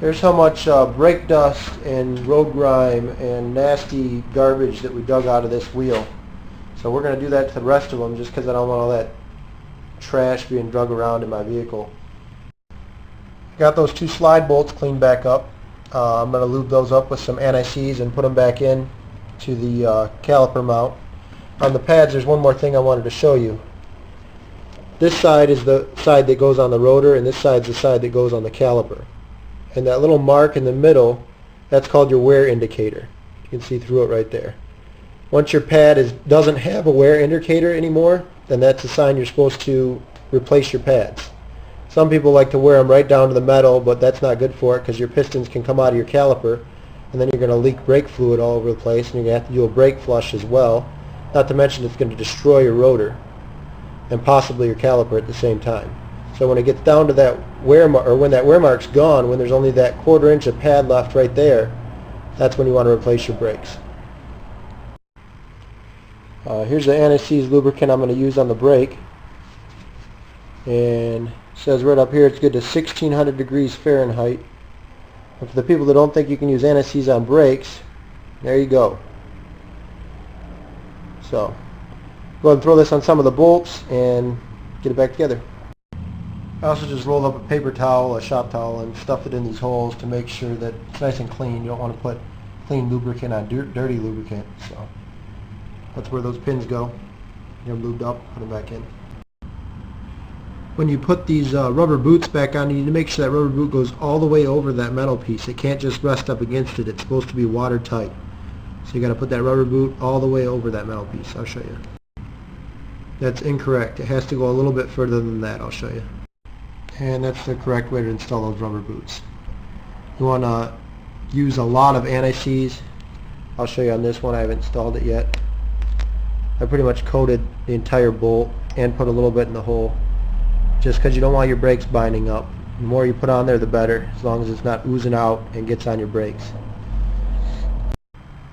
Here's how much brake dust and road grime and nasty garbage that we dug out of this wheel. So we're going to do that to the rest of them just because I don't want all that trash being drug around in my vehicle. Got those two slide bolts cleaned back up. I'm going to lube those up with some anti-seize and put them back in to the caliper mount. On the pads, there's one more thing I wanted to show you. This side is the side that goes on the rotor, and this side's the side that goes on the caliper. And that little mark in the middle, that's called your wear indicator. You can see through it right there. Once your pad doesn't have a wear indicator anymore, then that's a sign you're supposed to replace your pads. Some people like to wear them right down to the metal, but that's not good for it because your pistons can come out of your caliper, and then you're going to leak brake fluid all over the place, and you're going to have to do a brake flush as well. Not to mention it's going to destroy your rotor and possibly your caliper at the same time. So when it gets down to that wear mark, or when that wear mark's gone, when there's only that 1/4 inch of pad left right there, that's when you want to replace your brakes. Here's the anti-seize lubricant I'm going to use on the brake, and it says right up here it's good to 1600 degrees Fahrenheit. And for the people that don't think you can use anti-seize on brakes, there you go. So go ahead and throw this on some of the bolts and get it back together. I also just rolled up a paper towel, a shop towel, and stuffed it in these holes to make sure that it's nice and clean. You don't want to put clean lubricant on dirty lubricant. So that's where those pins go. Get them lubed up, put them back in. When you put these rubber boots back on, you need to make sure that rubber boot goes all the way over that metal piece. It can't just rest up against it. It's supposed to be watertight. So you got to put that rubber boot all the way over that metal piece. I'll show you. That's incorrect. It has to go a little bit further than that. I'll show you. And that's the correct way to install those rubber boots. You want to use a lot of anti-seize. I'll show you on this one. I haven't installed it yet. I pretty much coated the entire bolt and put a little bit in the hole, just because you don't want your brakes binding up. The more you put on there, the better, as long as it's not oozing out and gets on your brakes.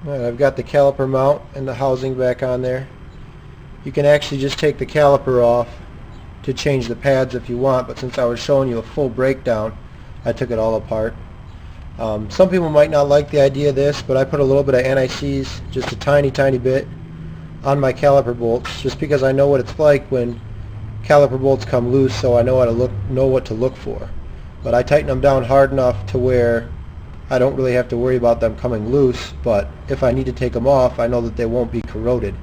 Alright, I've got the caliper mount and the housing back on there. You can actually just take the caliper off to change the pads if you want, but since I was showing you a full breakdown, I took it all apart. Some people might not like the idea of this, but I put a little bit of anti-seize, just a tiny bit, on my caliper bolts, just because I know what it's like when caliper bolts come loose, so I know what to look for. But I tighten them down hard enough to where I don't really have to worry about them coming loose, but if I need to take them off, I know that they won't be corroded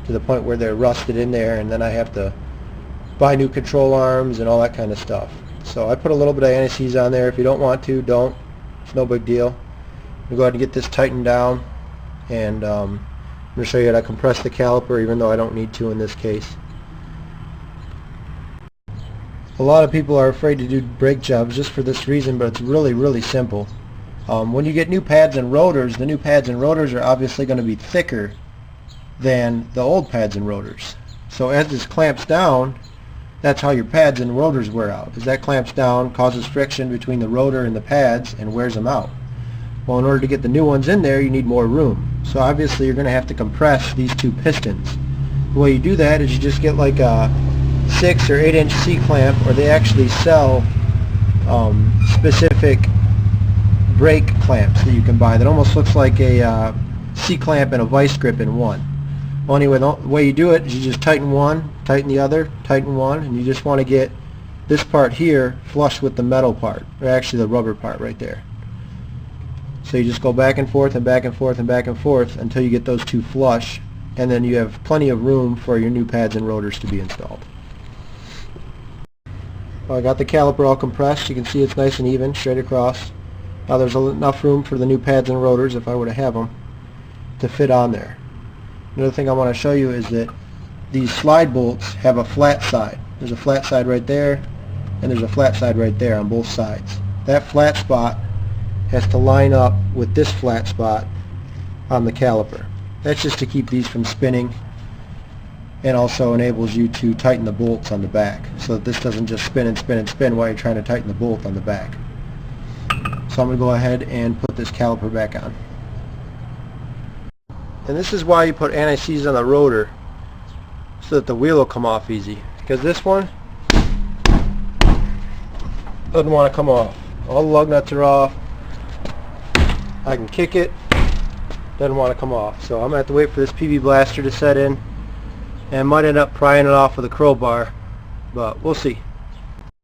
to the point where they're rusted in there, and then I have to buy new control arms and all that kind of stuff. So I put a little bit of anti-seize on there. If you don't want to, don't. It's no big deal. I'm going to go ahead and get this tightened down, and I'm going to show you how to compress the caliper, even though I don't need to in this case. A lot of people are afraid to do brake jobs just for this reason, but it's really simple. When you get new pads and rotors, the new pads and rotors are obviously going to be thicker than the old pads and rotors. So as this clamps down, that's how your pads and rotors wear out. As that clamps down, causes friction between the rotor and the pads and wears them out. Well, in order to get the new ones in there, you need more room. So obviously you're going to have to compress these two pistons. The way you do that is you just get like a 6 or 8 inch C-clamp, or they actually sell specific brake clamps that you can buy that almost looks like a C-clamp and a vice grip in one. Well, anyway, the way you do it is you just tighten one, tighten the other, tighten one, and you just want to get this part here flush with the metal part, or actually the rubber part right there. So you just go back and forth and back and forth and back and forth until you get those two flush, and then you have plenty of room for your new pads and rotors to be installed. Well, I got the caliper all compressed. You can see it's nice and even, straight across. Now there's enough room for the new pads and rotors, if I were to have them, to fit on there. Another thing I want to show you is that these slide bolts have a flat side. There's a flat side right there, and there's a flat side right there on both sides. That flat spot has to line up with this flat spot on the caliper. That's just to keep these from spinning, and also enables you to tighten the bolts on the back, so that this doesn't just spin and spin and spin while you're trying to tighten the bolt on the back. So I'm going to go ahead and put this caliper back on. And this is why you put anti-seize on the rotor, so that the wheel will come off easy, because this one doesn't want to come off. All the lug nuts are off, I can kick it, doesn't want to come off. So I'm going to have to wait for this PV blaster to set in, and might end up prying it off with a crowbar, but we'll see.